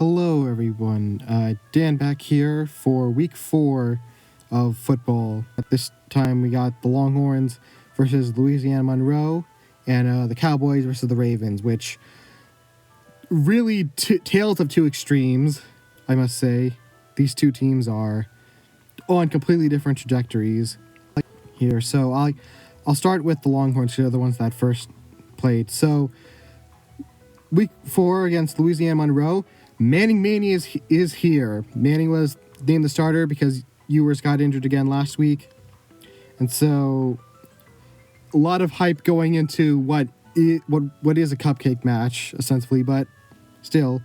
Hello, everyone. Dan back here for week 4 of football. At this time, we got the Longhorns versus Louisiana Monroe, and the Cowboys versus the Ravens, which really tales of two extremes, I must say. These two teams are on completely different trajectories here. So I'll start with the Longhorns, who are the ones that first played. So week 4 against Louisiana Monroe, Manning Mania is here. Manning was named the starter because Ewers got injured again last week. And so a lot of hype going into what is a cupcake match, essentially, but still.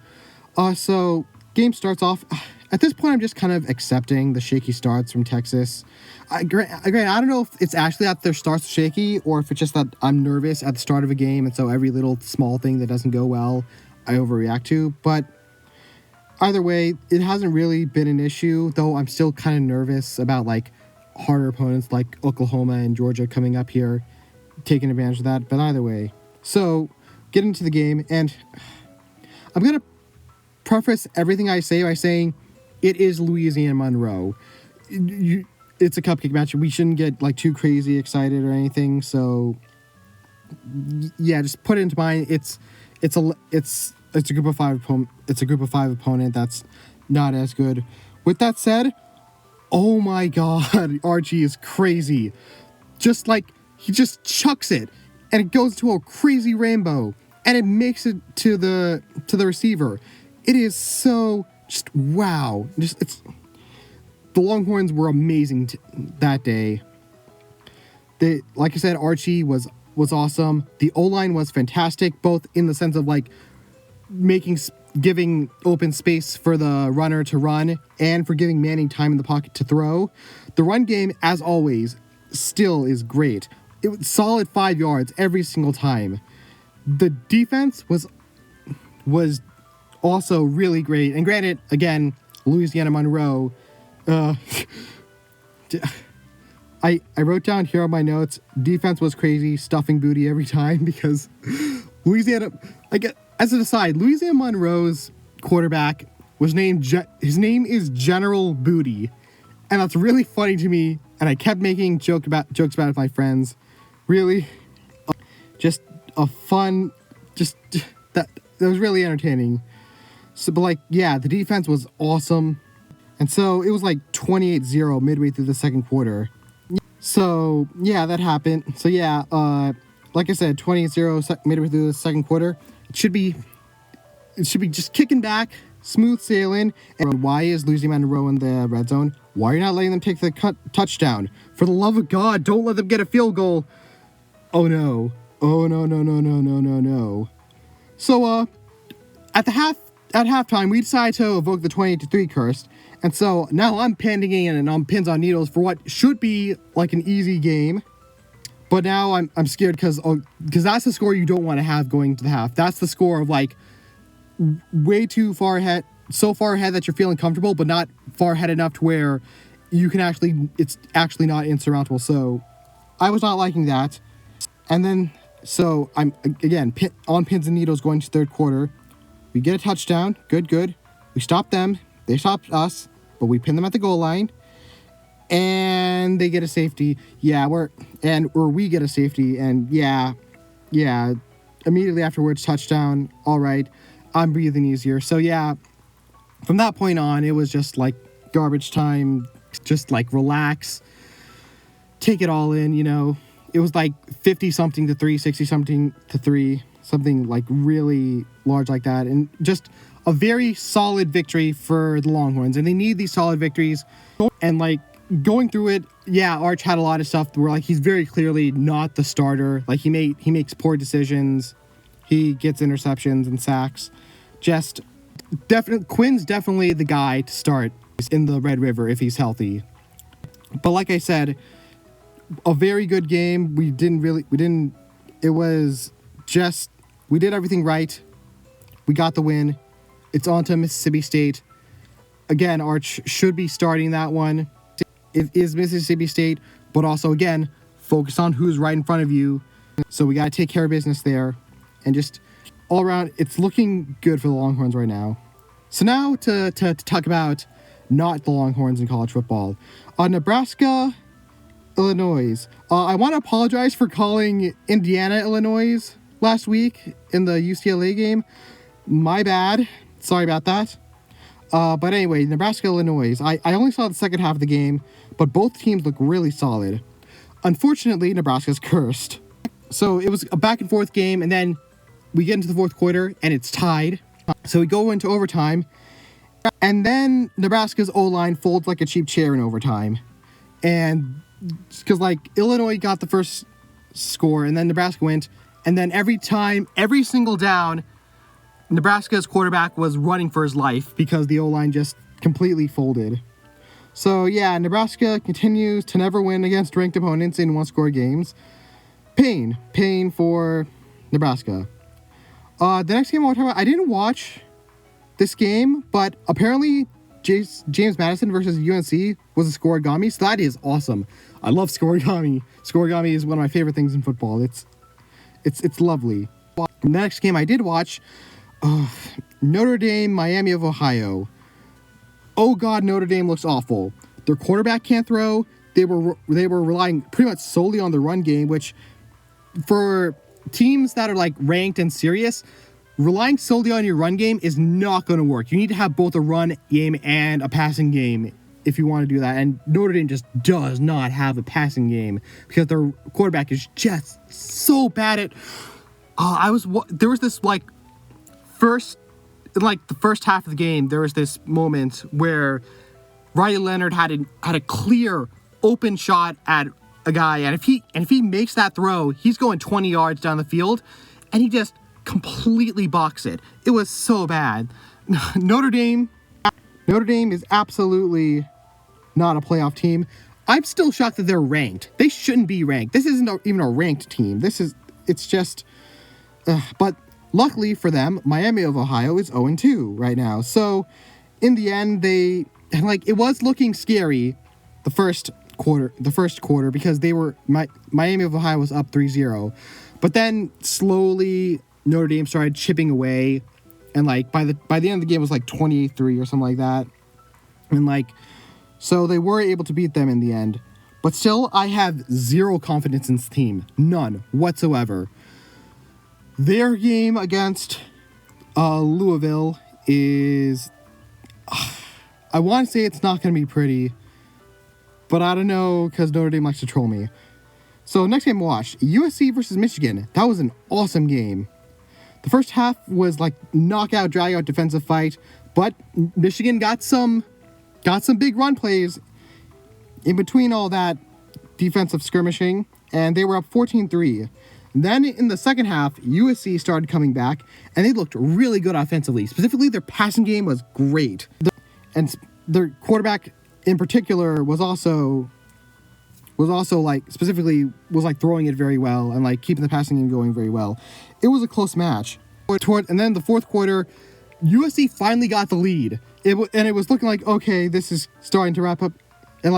So game starts off. At this point, I'm just kind of accepting the shaky starts from Texas. I don't know if it's actually that their starts are shaky or if it's just that I'm nervous at the start of a game, and so every little small thing that doesn't go well, I overreact to. But either way, it hasn't really been an issue, though I'm still kind of nervous about like harder opponents like Oklahoma and Georgia coming up here, taking advantage of that. But either way, so get into the game, and I'm going to preface everything I say by saying it is Louisiana Monroe. It's a cupcake match. We shouldn't get like too crazy excited or anything. So yeah, just put it into mind. It's a group of 5 opponent. It's a group of 5 opponent that's not as good. With that said, oh my God, Archie is crazy. Just like he just chucks it, and it goes to a crazy rainbow, and it makes it to the receiver. It is so just wow. The Longhorns were amazing that day. Like I said, Archie was awesome. The O-line was fantastic, both in the sense of like giving open space for the runner to run and for giving Manning time in the pocket to throw. The run game, as always, still is great. It was solid 5 yards every single time. The defense was also really great. And granted, again, Louisiana Monroe, I wrote down here on my notes, defense was crazy, stuffing Booty every time, because Louisiana, as an aside, Louisiana Monroe's quarterback was named, his name is General Booty, and that's really funny to me, and I kept making jokes about it with my friends. Really, just a fun, that was really entertaining. So, but like, yeah, the defense was awesome. And so it was like 28-0 midway through the second quarter. So, yeah, that happened. So, yeah, like I said, 28-0 midway through the second quarter. It should be just kicking back, smooth sailing. And why is Louisiana Monroe in the red zone? Why are you not letting them take the touchdown? For the love of God, don't let them get a field goal. Oh, no. Oh, no. So, at halftime, we decided to evoke the 28-3 curse, and so now I'm panicking and on pins on needles for what should be like an easy game, but now I'm scared because that's the score you don't want to have going to the half. That's the score of like way too far ahead, so far ahead that you're feeling comfortable, but not far ahead enough to where it's actually not insurmountable. So I was not liking that, and then so I'm again on pins and needles going to third quarter. We get a touchdown. Good. We stop them. They stopped us, but we pin them at the goal line, and they get a safety. Or we get a safety, and yeah. Immediately afterwards, touchdown. All right, I'm breathing easier. So yeah, from that point on, it was just like garbage time. Just like relax, take it all in. It was like 50-something to 3, 60-something to 3. Something like really large like that, and just a very solid victory for the Longhorns. And they need these solid victories. And like going through it, yeah, Arch had a lot of stuff where like he's very clearly not the starter. Like he makes poor decisions, he gets interceptions and sacks. Quinn's definitely the guy to start in the Red River if he's healthy. But like I said, a very good game. We did everything right. We got the win. It's on to Mississippi State. Again, Arch should be starting that one. It is Mississippi State, but also, again, focus on who's right in front of you. So we got to take care of business there. And just all around, it's looking good for the Longhorns right now. So now to talk about not the Longhorns in college football. Nebraska, Illinois. I want to apologize for calling Indiana, Illinois last week in the UCLA game. My bad. Sorry about that. But anyway, Nebraska, Illinois. I only saw the second half of the game, but both teams look really solid. Unfortunately, Nebraska's cursed. So it was a back and forth game, and then we get into the fourth quarter, and it's tied. So we go into overtime, and then Nebraska's O-line folds like a cheap chair in overtime. And because, Illinois got the first score, and then Nebraska went, and then every single down, Nebraska's quarterback was running for his life because the O-line just completely folded. So, yeah, Nebraska continues to never win against ranked opponents in one-score games. Pain for Nebraska. The next game I want to talk about, I didn't watch this game, but apparently James Madison versus UNC was a scoregami, so that is awesome. I love scoregami. Scoregami is one of my favorite things in football. It's lovely. The next game I did watch, Notre Dame, Miami of Ohio. Oh God, Notre Dame looks awful. Their quarterback can't throw. They were relying pretty much solely on the run game, which for teams that are ranked and serious, relying solely on your run game is not going to work. You need to have both a run game and a passing game if you want to do that. And Notre Dame just does not have a passing game because their quarterback is just so bad at. There was this the first half of the game, there was this moment where Riley Leonard had a clear open shot at a guy, and if he makes that throw, he's going 20 yards down the field, and he just completely boxed it. It was so bad. Notre Dame is absolutely not a playoff team. I'm still shocked that they're ranked. They shouldn't be ranked. This isn't even a ranked team. But luckily for them, Miami of Ohio is 0-2 right now. So in the end, it was looking scary the first quarter because Miami of Ohio was up 3-0. But then slowly Notre Dame started chipping away, and by the end of the game it was 23 or something like that. And so they were able to beat them in the end. But still, I have zero confidence in this team. None whatsoever. Their game against Louisville is... I want to say it's not going to be pretty, but I don't know because Notre Dame likes to troll me. So next game watched, USC versus Michigan. That was an awesome game. The first half was knockout, drag-out defensive fight, but Michigan got some big run plays in between all that defensive skirmishing, and they were up 14-3. Then in the second half, USC started coming back, and they looked really good offensively. Specifically, their passing game was great. And their quarterback in particular was also specifically throwing it very well and keeping the passing game going very well. It was a close match. And then the fourth quarter, USC finally got the lead. It was looking okay, this is starting to wrap up. And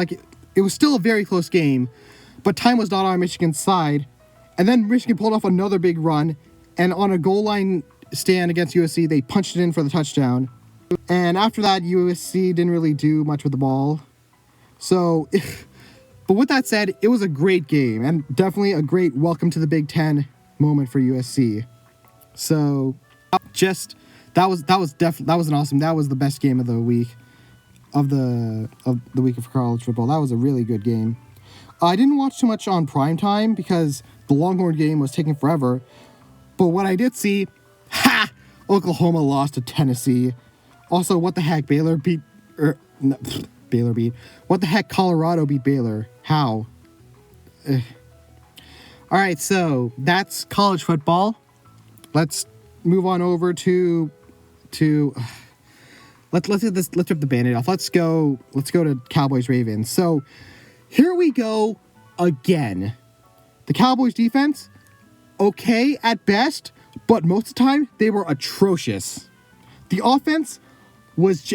it was still a very close game, but time was not on Michigan's side. And then Michigan pulled off another big run, and on a goal line stand against USC, they punched it in for the touchdown. And after that, USC didn't really do much with the ball. But with that said, it was a great game, and definitely a great welcome to the Big Ten moment for USC. So, that was the best game of the week of the week of college football. That was a really good game. I didn't watch too much on primetime because the Longhorn game was taking forever. But what I did see, Oklahoma lost to Tennessee. Also, what the heck, what the heck, Colorado beat Baylor? How? All right, so that's college football. Let's move on over to let's rip the Band-Aid off. Let's go to Cowboys Ravens. So here we go again. The Cowboys defense, okay at best, but most of the time they were atrocious. The offense was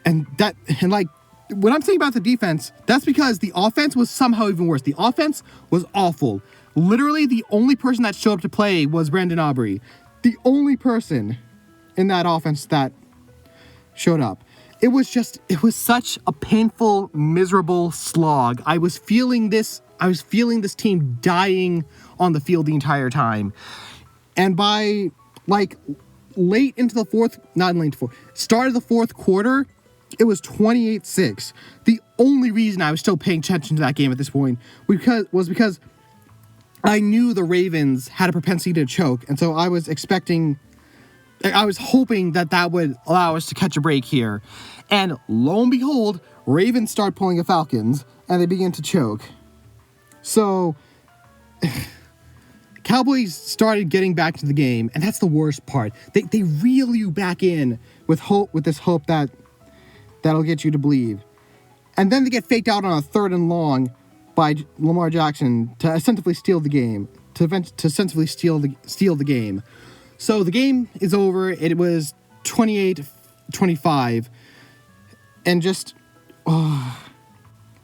when I'm saying about the defense, that's because the offense was somehow even worse. The offense was awful. Literally, the only person that showed up to play was Brandon Aubrey. The only person in that offense that showed up. It was such a painful, miserable slog. I was feeling this team dying on the field the entire time. And by like start of the fourth quarter, it was 28-6. The only reason I was still paying attention to that game at this point was because I knew the Ravens had a propensity to choke, and so I was hoping that would allow us to catch a break here. And lo and behold, Ravens start pulling the Falcons, and they begin to choke. So Cowboys started getting back to the game, and that's the worst part. They reel you back in with this hope that'll get you to believe. And then they get faked out on a 3rd and long by Lamar Jackson to essentially steal the game. Steal the game. So the game is over. It was 28-25. And just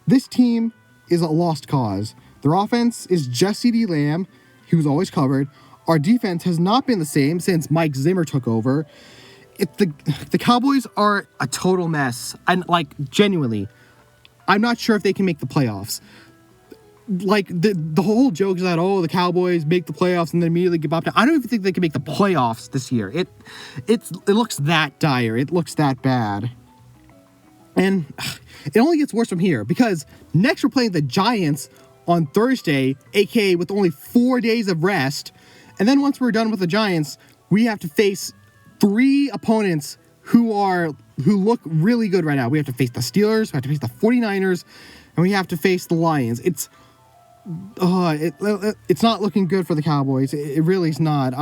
this team is a lost cause. Their offense is just CeeDee Lamb, who's always covered. Our defense has not been the same since Mike Zimmer took over. The Cowboys are a total mess. And, like, genuinely, I'm not sure if they can make the playoffs. Like, the whole joke is that, the Cowboys make the playoffs and then immediately give up. I don't even think they can make the playoffs this year. It looks that dire. It looks that bad. And it only gets worse from here, because next we're playing the Giants on Thursday, aka with only 4 days of rest. And then once we're done with the Giants, we have to face 3 opponents who look really good right now. We have to face the Steelers, we have to face the 49ers, and we have to face the Lions. It's not looking good for the Cowboys. It really is not.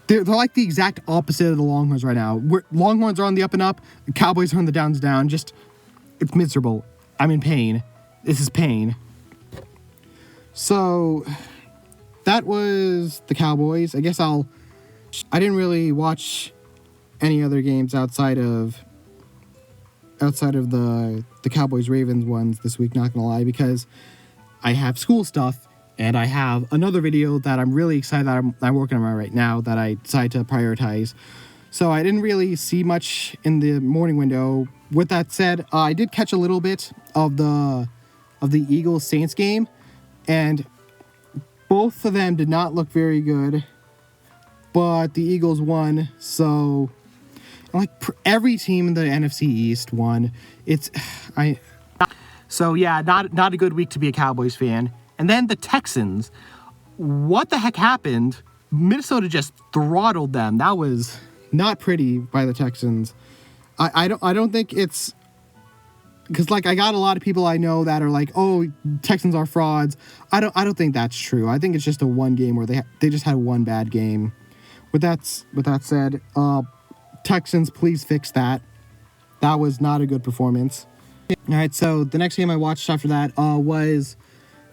They're like the exact opposite of the Longhorns right now. Longhorns are on the up and up. The Cowboys are on the downs down. Just, it's miserable. I'm in pain. This is pain. So, that was the Cowboys. I guess I didn't really watch any other games outside of the Cowboys-Ravens ones this week, not gonna lie, because I have school stuff, and I have another video that I'm really excited that I'm working on right now that I decided to prioritize. So I didn't really see much in the morning window. With that said, I did catch a little bit of the Eagles-Saints game, and both of them did not look very good, but the Eagles won. So, like, every team in the NFC East won. So yeah, not a good week to be a Cowboys fan. And then the Texans, what the heck happened? Minnesota just throttled them. That was not pretty by the Texans. I don't think it's because, like, I got a lot of people I know that are like, Texans are frauds. I don't think that's true. I think it's just a one game where they just had one bad game. With that said, Texans, please fix that. That was not a good performance. All right, so the next game I watched after that was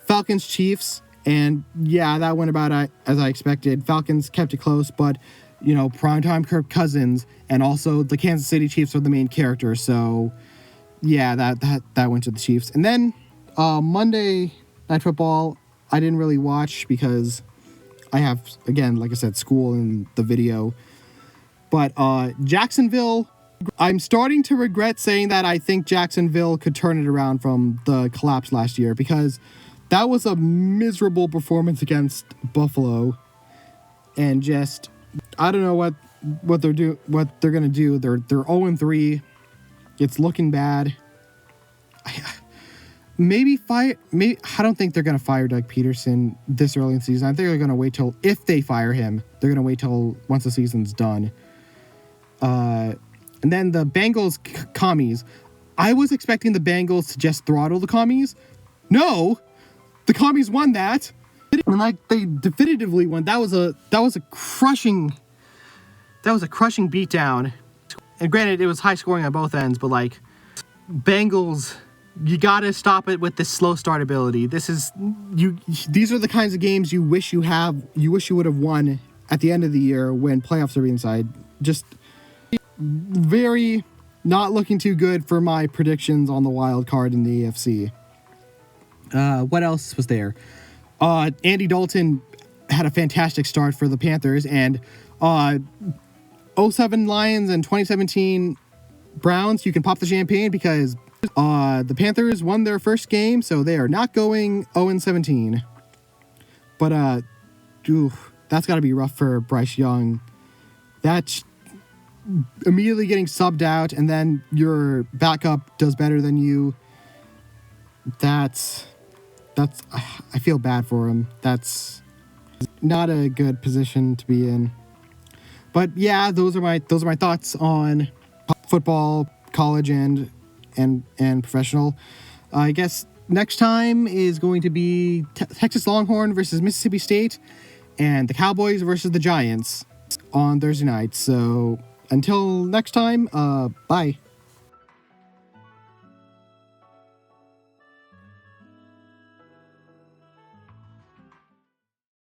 Falcons-Chiefs, and yeah, that went about as I expected. Falcons kept it close, but, primetime Kirk Cousins and also the Kansas City Chiefs are the main characters, so yeah, that went to the Chiefs. And then Monday Night Football, I didn't really watch because I have, again, like I said, school and the video. But Jacksonville, I'm starting to regret saying that I think Jacksonville could turn it around from the collapse last year, because that was a miserable performance against Buffalo. And just, I don't know what they're gonna do. They're 0-3. It's looking bad. I don't think they're gonna fire Doug Peterson this early in the season. I think they're gonna wait till, if they fire him, they're gonna wait till once the season's done. And then the Bengals commies. I was expecting the Bengals to just throttle the commies. No, the commies won that, and like they definitively won. That was a crushing beatdown. And granted, it was high scoring on both ends, but like Bengals, you gotta stop it with this slow start ability. These are the kinds of games you wish you would have won at the end of the year when playoffs are inside. Just very not looking too good for my predictions on the wild card in the AFC. What else was there? Andy Dalton had a fantastic start for the Panthers, and 07 Lions and 2017 Browns, you can pop the champagne because the Panthers won their first game, so they are not going 0-17. But that's got to be rough for Bryce Young. That's immediately getting subbed out, and then your backup does better than you. That's I feel bad for him. That's not a good position to be in. But yeah, those are my thoughts on football, college, and professional. I guess next time is going to be Texas Longhorn versus Mississippi State, and the Cowboys versus the Giants on Thursday night. So until next time, bye.